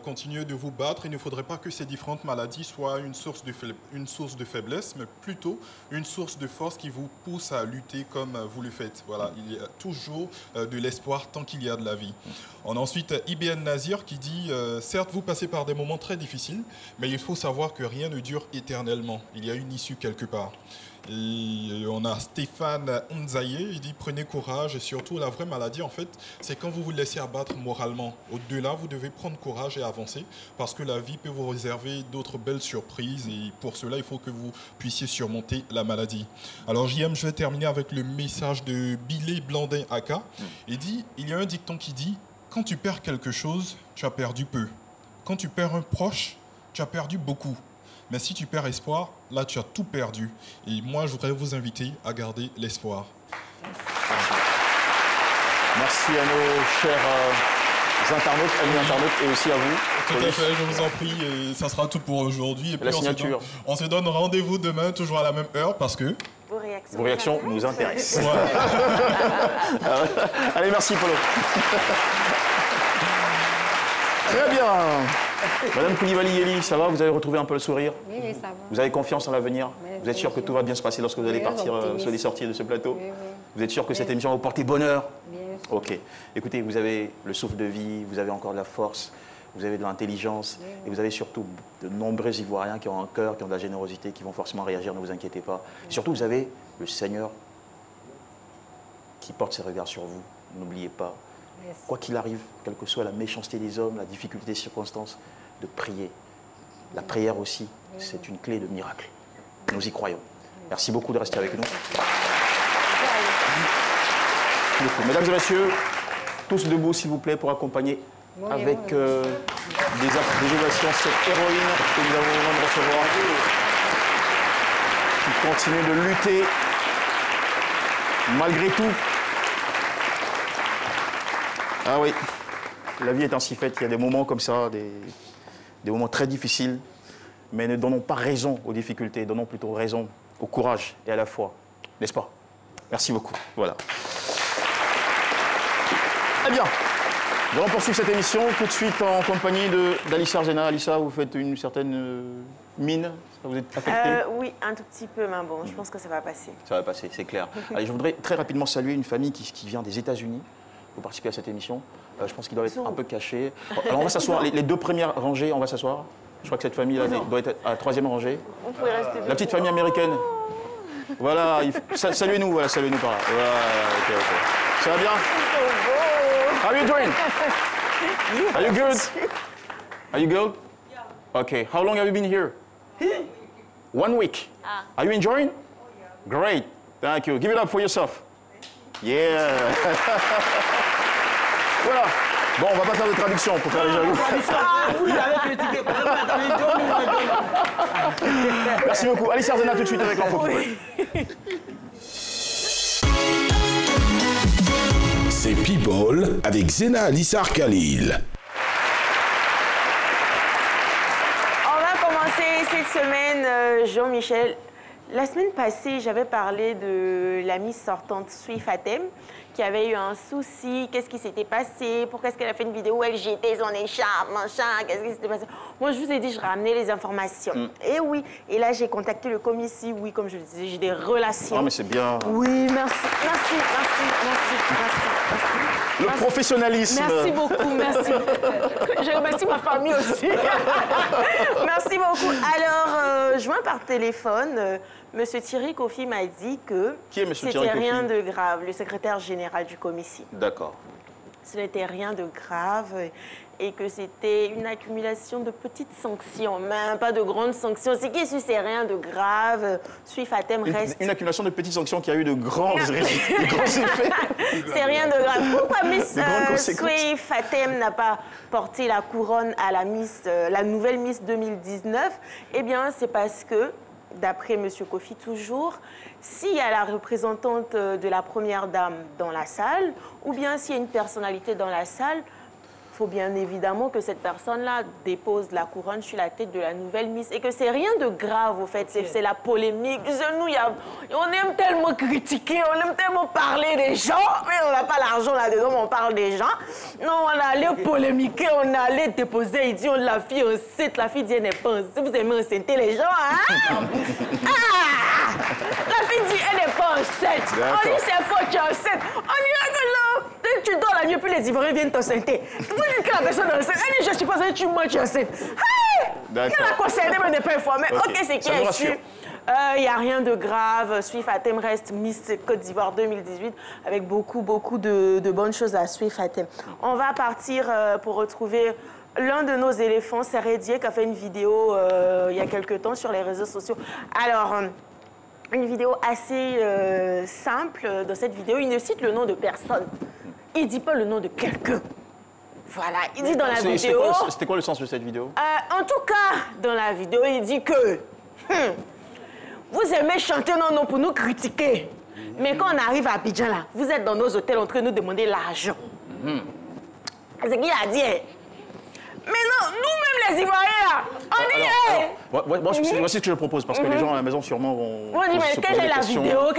continuez de vous battre. Il ne faudrait pas que ces différentes maladies soient une source de faiblesse, mais plutôt une source de force qui vous pousse à lutter comme vous le faites. Voilà, il y a toujours de l'espoir tant qu'il y a de la vie. On a ensuite IBN Nazir qui dit certes, vous passez par des moments très difficiles, mais il faut savoir que rien ne dure éternellement. Il y a une issue quelque part. Et on a Stéphane Nzaye, il dit prenez courage et surtout la vraie maladie en fait c'est quand vous vous laissez abattre moralement. Au-delà vous devez prendre courage et avancer parce que la vie peut vous réserver d'autres belles surprises et pour cela il faut que vous puissiez surmonter la maladie. Alors JM, je vais terminer avec le message de Billy Blandin Aka. Il dit il y a un dicton qui dit quand tu perds quelque chose, tu as perdu peu. Quand tu perds un proche, tu as perdu beaucoup. Mais si tu perds espoir, là, tu as tout perdu. Et moi, je voudrais vous inviter à garder l'espoir. Merci à nos chers internautes, amis internautes, et aussi à vous. Tout à fait, je vous en prie. Et ça sera tout pour aujourd'hui. Et puis la signature. On se donne rendez-vous demain, toujours à la même heure, parce que... Vos réactions nous intéressent. Ouais. Allez, merci Polo. Très bien. Madame Koulibaly Yeli, ça va? Vous avez retrouvé un peu le sourire? Oui, ça va. Vous avez confiance en l'avenir? Vous êtes sûr que tout va bien se passer lorsque vous allez partir sur les sorties de ce plateau? Oui. Vous êtes sûr que cette émission va vous porter bonheur? Bien sûr. Ok. Écoutez, vous avez le souffle de vie, vous avez encore de la force, vous avez de l'intelligence, et vous avez surtout de nombreux Ivoiriens qui ont un cœur, qui ont de la générosité, qui vont forcément réagir, ne vous inquiétez pas. Et surtout, vous avez le Seigneur qui porte ses regards sur vous. N'oubliez pas, quoi qu'il arrive, quelle que soit la méchanceté des hommes, la difficulté des circonstances, de prier. La prière aussi, c'est une clé de miracle. Nous y croyons. Merci beaucoup de rester avec nous. Mesdames et messieurs, tous debout s'il vous plaît pour accompagner avec des ovations cette héroïne que nous avons l'honneur de recevoir, qui continue de lutter malgré tout. Ah oui, la vie est ainsi faite, il y a des moments comme ça, des moments très difficiles, mais ne donnons pas raison aux difficultés, donnons plutôt raison au courage et à la foi, n'est-ce pas? Merci beaucoup. Voilà. Eh bien, nous allons poursuivre cette émission tout de suite en compagnie d'Alissa Arzena. Alissa, vous faites une certaine mine, vous êtes affectée? Oui, un tout petit peu, mais bon, je pense que ça va passer. Ça va passer, c'est clair. Allez, je voudrais très rapidement saluer une famille qui vient des États-Unis pour participer à cette émission. Je pense qu'ils doivent être un peu cachés. Alors on va s'asseoir, les deux premières rangées, on va s'asseoir. Je crois que cette famille-là doit être à la troisième rangée. On pourrait rester. La petite famille américaine. Voilà, saluez-nous, voilà, saluez-nous par là. Voilà, ok. Ça va bien? How are you doing? Are you good? Are you good? Okay. How long have you been here? 1 week. Are you enjoying? Great. Thank you. Give it up for yourself. Yeah. Voilà. Bon, on va pas faire de traduction pour faire les jaloux. Merci beaucoup. Alissa Arzena tout de suite avec l'info. C'est People avec Zena Alissar Khalil. On va commencer cette semaine, Jean-Michel. La semaine passée, j'avais parlé de la Miss sortante Sui Fatem qui avait eu un souci. Qu'est-ce qui s'était passé? Pourquoi est-ce qu'elle a fait une vidéo où elle jetait son écharpe, machin? Qu'est-ce qui s'était passé? Moi, je vous ai dit, je ramenais les informations. Et oui. Et là, j'ai contacté le commissaire. Oui, comme je le disais, j'ai des relations. Ah, mais c'est bien. Oui, merci. Le professionnalisme. Merci beaucoup, merci. Je remercie ma famille aussi. Merci beaucoup. Alors, joint par téléphone, Monsieur Thierry Kofi m'a dit que c'était rien de grave, le secrétaire général du commissaire. D'accord. Ce n'était rien de grave et que c'était une accumulation de petites sanctions, même pas de grandes sanctions. Ce qui est c'est rien de grave. Sui Fatem reste... Une accumulation de petites sanctions qui a eu de grands effets. C'est rien de grave. Pourquoi Miss Sui Fatem n'a pas porté la couronne à la nouvelle Miss 2019? Eh bien, c'est parce que, d'après M. Kofi toujours, s'il y a la représentante de la première dame dans la salle, ou bien s'il y a une personnalité dans la salle, il faut bien évidemment que cette personne-là dépose la couronne sur la tête de la nouvelle Miss. Et que c'est rien de grave, au fait. C'est la polémique. Nous, on aime tellement critiquer, on aime tellement parler des gens, mais on n'a pas l'argent là-dedans, on parle des gens. Non, on a allé polémiquer, on a allé déposer, il dit, la fille enceinte, la fille dit, elle n'est pas enceinte. Vous aimez enceinter les gens, hein? La fille dit, elle n'est pas enceinte. On dit, c'est faux, tu es enceinte. On dirait que là, tu dors la nuit, puis les Ivoiriens viennent t'enceinter. Vous dites que la personne est enceinte. Elle dit, je suis pas enceinte, tu mens, tu es enceinte. Hey! Il a concerné, mais n'est pas informé. Ok, c'est qui est su. Il n'y a rien de grave. Sui Fatem reste Miss Côte d'Ivoire 2018 avec beaucoup de bonnes choses à Sui Fatem. On va partir pour retrouver l'un de nos éléphants, Seredie, qui a fait une vidéo il y a quelques temps sur les réseaux sociaux. Alors, une vidéo assez simple. Dans cette vidéo, il ne cite le nom de personne. Il ne dit pas le nom de quelqu'un. Voilà, il dit dans la vidéo... C'était quoi le sens de cette vidéo? En tout cas, dans la vidéo, il dit que... vous aimez chanter non pour nous critiquer. Mais quand on arrive à Abidjan, là, vous êtes dans nos hôtels en train de nous demander l'argent. C'est ce qu'il a dit. Mais non, nous-mêmes les Ivoiriens, là, on dit... Voici ce que je propose, parce que les gens à la maison sûrement vont... On dit, mais quelle est la vidéo?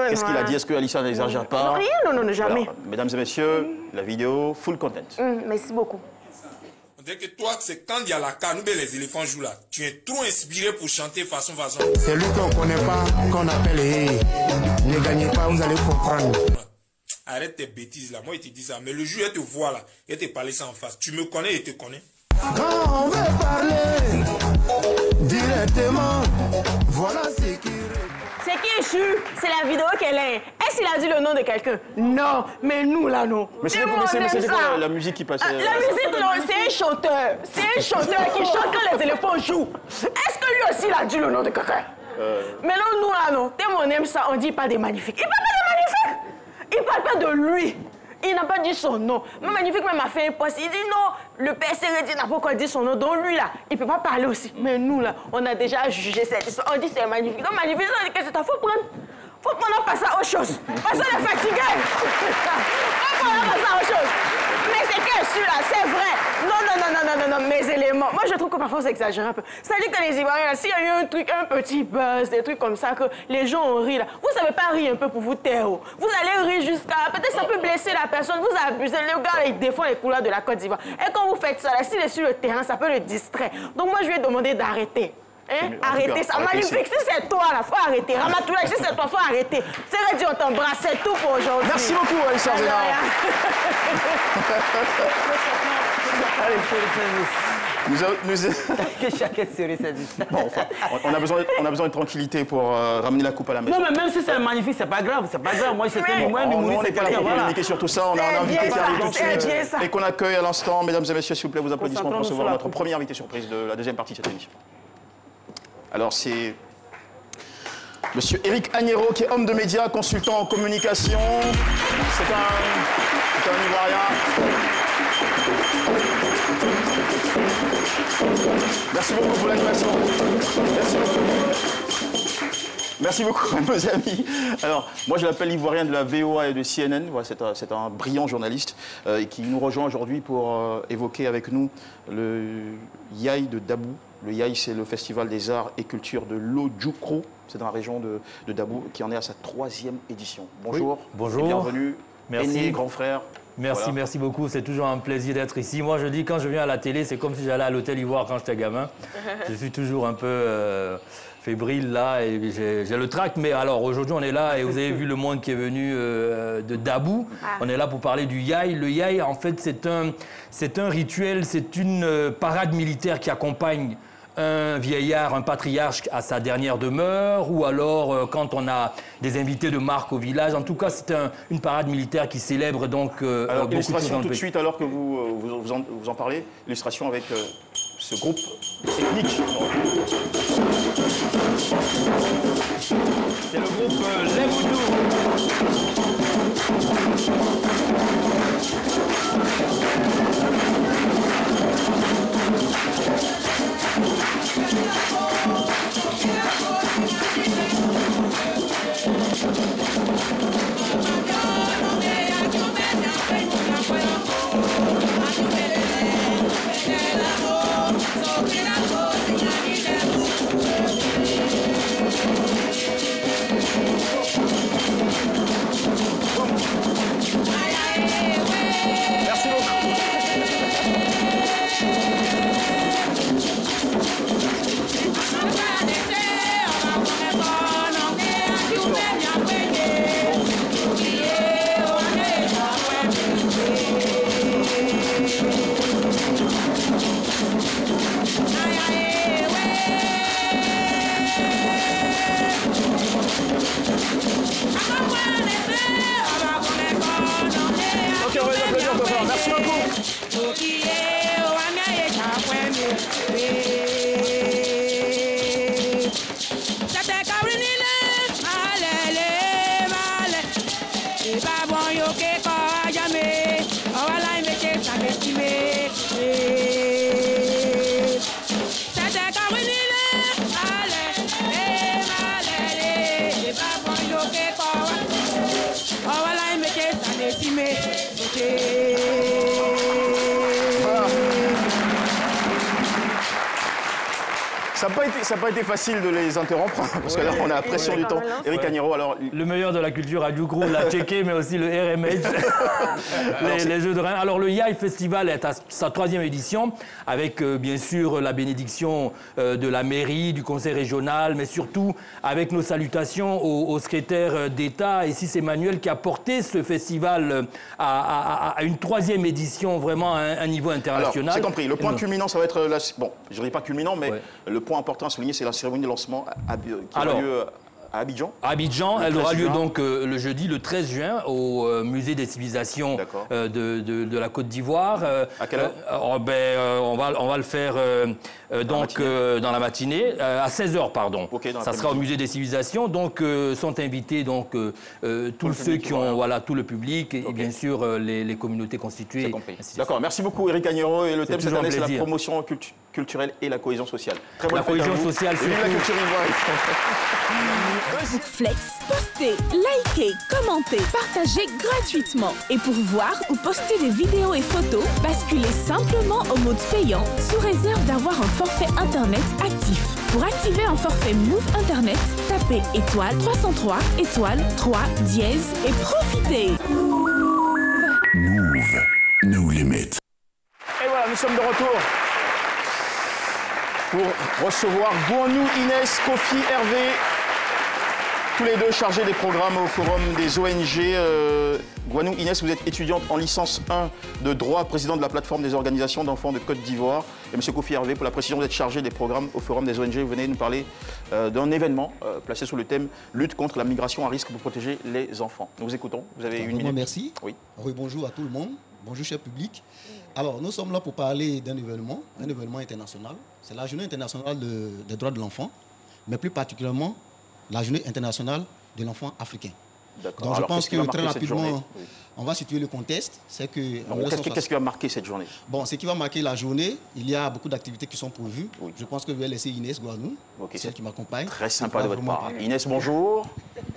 Qu'est-ce qu'il a dit? Est-ce que Alissa n'exagère pas? Non, jamais. Alors, mesdames et messieurs, la vidéo full content. Merci beaucoup. On dirait que toi, c'est quand il y a la canoue et les éléphants jouent là. Tu es trop inspiré pour chanter façon. C'est lui qu'on ne connaît pas, qu'on appelle Ne gagnez pas, vous allez comprendre. Arrête tes bêtises là. Moi, il te dit ça. Mais le jour, elle te voit là. Elle te parle ça en face. Tu me connais et te connais. Quand on veut parler directement, voilà ce qui... C'est qui est sûr, c'est la vidéo qu'elle est. Est-ce qu'il a dit le nom de quelqu'un? Non, mais nous là, non. Mais c'est quoi la musique qui passait? La musique, non, c'est un chanteur. C'est un chanteur qui chante quand les éléphants jouent. Est-ce que lui aussi, il a dit le nom de quelqu'un? Mais non, nous là, non. Tellement on aime ça, on dit pas des magnifiques. Il parle pas des magnifiques. Il parle pas de lui. Il n'a pas dit son nom. Mais Magnifique même a fait un poste. Il dit non, le père Sérédi n'a pas encore dit son nom. Donc lui là, il ne peut pas parler aussi. Mais nous là, on a déjà jugé cette histoire. On dit c'est Magnifique. Donc Magnifique, qu'est-ce que c'est? Faut prendre passer à autre chose. Parce qu'on est fatigué. Faut prendre passer à autre chose. Mais c'est que celui-là, c'est vrai. Non, mes éléments. Moi, je trouve que parfois, c'est exagéré un peu. C'est-à-dire que les Ivoiriens, s'il y a eu un truc, un petit buzz, des trucs comme ça, que les gens ont ri là, vous ne savez pas rire un peu pour vous taire. Vous allez rire jusqu'à... Peut-être ça peut blesser la personne, vous abusez. Les gars, ils défendent les couleurs de la Côte d'Ivoire. Et quand vous faites ça, là, s'il est sur le terrain, ça peut le distraire. Donc moi, je lui ai demandé d'arrêter. Arrêtez ça. Magnifique, si c'est toi, là, faut arrêter. Ramatoulaye, si c'est toi, faut arrêter. C'est dit, on t'embrasse, c'est tout pour aujourd'hui. Merci beaucoup, Alissa Zéna. Allez, chacun sur service. Bon, enfin, on a besoin de tranquillité pour ramener la coupe à la maison. Non, mais même si c'est magnifique, c'est pas grave. C'est pas grave. Moi, c'était le moins de mourir, c'est quelqu'un. On va communiquer sur tout ça. On a un invité qui arrive tout de suite et qu'on accueille à l'instant. Mesdames et messieurs, s'il vous plaît, vos applaudissements pour recevoir notre premier invité surprise de la deuxième partie de cette émission. Alors, c'est Monsieur Eric Agnero, qui est homme de médias, consultant en communication. C'est un Ivoirien. Merci beaucoup pour l'animation. Merci beaucoup. Merci beaucoup, nos amis. Alors, moi, je l'appelle l'Ivoirien de la VOA et de CNN. Voilà, c'est un brillant journaliste qui nous rejoint aujourd'hui pour évoquer avec nous le Yaï de Dabou. Le Yaï, c'est le Festival des Arts et Cultures de l'Odjoukro. C'est dans la région de Dabou, qui en est à sa 3e édition. Bonjour. Oui, bonjour. Et bienvenue. Merci. Aîné, grand frère. Merci, voilà. Merci beaucoup. C'est toujours un plaisir d'être ici. Moi, je dis, quand je viens à la télé, c'est comme si j'allais à l'Hôtel Ivoire quand j'étais gamin. Je suis toujours un peu fébrile là et j'ai le trac. Mais alors, aujourd'hui, on est là et vous avez vu le monde qui est venu de Dabou. On est là pour parler du Yaï. Le Yaï, en fait, c'est un rituel, c'est une parade militaire qui accompagne un vieillard, un patriarche à sa dernière demeure, ou alors quand on a des invités de marque au village. En tout cas, c'est une parade militaire qui célèbre donc alors, beaucoup de choses dans le illustration tout de pays. suite, alors que vous en parlez, illustration avec ce groupe ethnique. C'est le groupe Les Voudous. Bye. Ça n'a pas été facile de les interrompre, parce que là, on a la pression du temps. Éric Agnero, alors... Le meilleur de la culture à Djougou, l'a checké, mais aussi le RMH, les Jeux de Reims. Alors, le Yai Festival est à sa 3e édition, avec bien sûr la bénédiction de la mairie, du conseil régional, mais surtout avec nos salutations au secrétaire d'État, Essis Emmanuel, qui a porté ce festival à une 3e édition, vraiment à un niveau international. C'est compris. Le point culminant, ça va être... Bon, je ne dirais pas culminant, mais le point important à souligner, c'est la cérémonie de lancement qui aura lieu à Abidjan. À Abidjan, elle aura lieu donc le jeudi, le 13 juin, au Musée des civilisations de la Côte d'Ivoire. À quelle heure on va le faire donc dans la matinée, à 16h, pardon. Ça sera au Musée des civilisations. Donc, sont invités donc, tous ceux qui ont, voilà, tout le public et bien sûr les communautés constituées. D'accord, merci beaucoup Éric Agnero. Et le thème cette année, c'est la promotion culturelle et la cohésion sociale. Très bonne fête à vous. La cohésion sociale, c'est la culture ivoirienne. Facebook Flex, postez, likez, commentez, partagez gratuitement. Et pour voir ou poster des vidéos et photos, basculez simplement au mode payant sous réserve d'avoir un forfait Internet actif. Pour activer un forfait Move Internet, tapez étoile 303 étoile 3 dièse et profitez. Move, no limit. Et voilà, nous sommes de retour pour recevoir Gouanou, Inès, Kofi, Hervé, tous les deux chargés des programmes au Forum des ONG. Gouanou, Inès, vous êtes étudiante en licence 1 de droit, président de la plateforme des organisations d'enfants de Côte d'Ivoire. Et M. Kofi Hervé, pour la précision, vous êtes chargé des programmes au Forum des ONG. Vous venez nous parler d'un événement placé sous le thème « Lutte contre la migration à risque pour protéger les enfants ». Nous vous écoutons. Vous avez une minute. Merci. Oui. Bonjour à tout le monde. Bonjour, cher public. Alors, nous sommes là pour parler d'un événement international. C'est la Journée internationale des droits de l'enfant, mais plus particulièrement la Journée internationale de l'enfant africain. Donc, je pense que très rapidement, on va situer le contexte. C'est que qu'est-ce qui va marquer cette journée? Bon, ce qui va marquer la journée, il y a beaucoup d'activités qui sont prévues. Je pense que je vais laisser Inès Gouanou, celle qui m'accompagne. Très sympa de votre part. Inès, bonjour.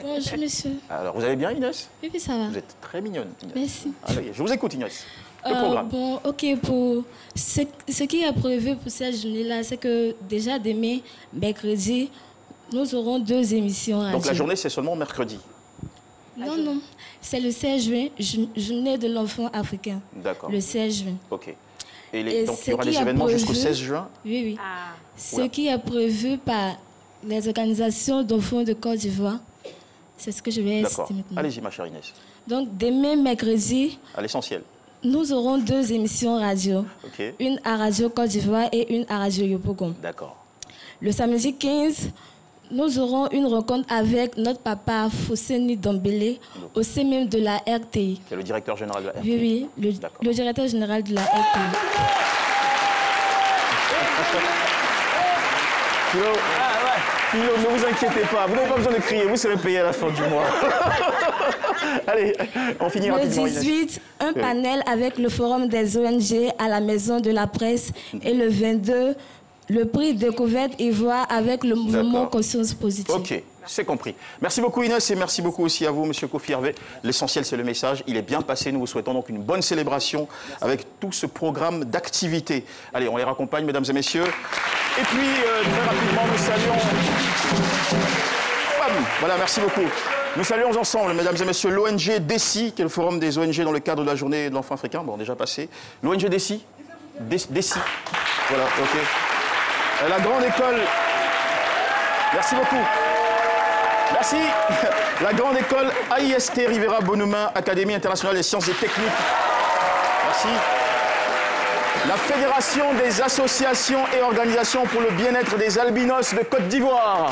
Bonjour, monsieur. Alors, vous allez bien, Inès? Oui, ça va. Vous êtes très mignonne, Inès. Merci. Allez, je vous écoute, Inès. Le programme. Bon, ok, pour ce qui est prévu pour cette journée-là, c'est que déjà demain, mercredi, nous aurons 2 émissions radio. Donc la journée, c'est seulement mercredi? Non, c'est le 16 juin, journée de l'enfant africain. D'accord. Le 16 juin. Ok. Et donc il y aura des événements jusqu'au 16 juin? Oui. Ce qui est prévu par les organisations d'enfants de Côte d'Ivoire, c'est ce que je vais citer maintenant. Allez-y, ma chère Inès. Donc demain, mercredi... À l'essentiel. Nous aurons 2 émissions radio. Une à Radio Côte d'Ivoire et une à Radio Yopougon. D'accord. Le samedi 15, nous aurons une rencontre avec notre papa Fousseni Dombélé, au sein même de la RTI. C'est le directeur général de la RTI. Oui, le directeur général de la RTI. Philo, ne vous inquiétez pas, vous n'avez pas besoin de crier, vous serez payé à la fin du mois. Allez, on finit rapidement. Le 18, un panel avec le Forum des ONG à la Maison de la Presse. Et le 22, le prix Découverte Ivoire avec le mouvement Conscience Positive. Ok, c'est compris. Merci beaucoup Inès et merci beaucoup aussi à vous, Monsieur Kofi Hervé. L'essentiel, c'est le message. Il est bien passé. Nous vous souhaitons donc une bonne célébration avec tout ce programme d'activités. Allez, on les raccompagne, mesdames et messieurs. Et puis, très rapidement, nous saluons... Voilà, merci beaucoup. Nous saluons ensemble, mesdames et messieurs, l'ONG DECI, qui est le forum des ONG dans le cadre de la journée de l'enfant africain. Bon, déjà passé. L'ONG DECI. DECI. Voilà, ok. La grande école... Merci beaucoup. Merci. La grande école AIST Rivera Bonoumin, Académie internationale des sciences et techniques. Merci. La Fédération des associations et organisations pour le bien-être des albinos de Côte d'Ivoire.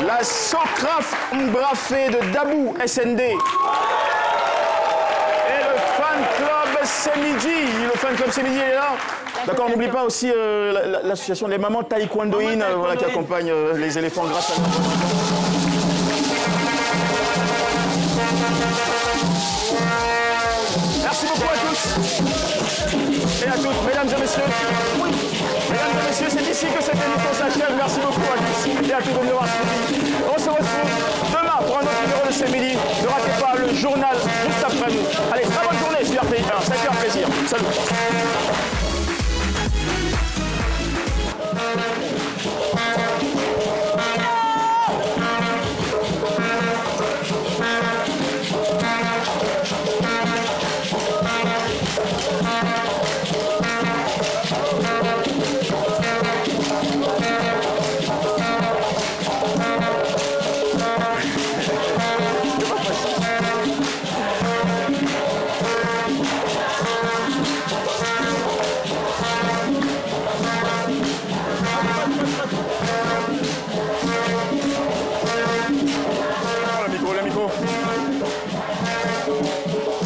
La Socraf Mbrafé de Dabou, SND. Et le fan club Semidi. Le fan club Semidi est là. D'accord, on n'oublie pas aussi l'association des mamans taekwondoïnes voilà, qui accompagne les éléphants grâce à... Merci beaucoup à tous et à toutes, mesdames et messieurs. Mesdames et messieurs, c'est ici que cette émission s'achève. Merci beaucoup à tous et à tous de nous avoir suivis. On se retrouve demain pour un autre numéro de ce midi. Ne ratez pas le journal juste après nous. Allez, très bonne journée sur RTI1. Ça a été un plaisir. Salut.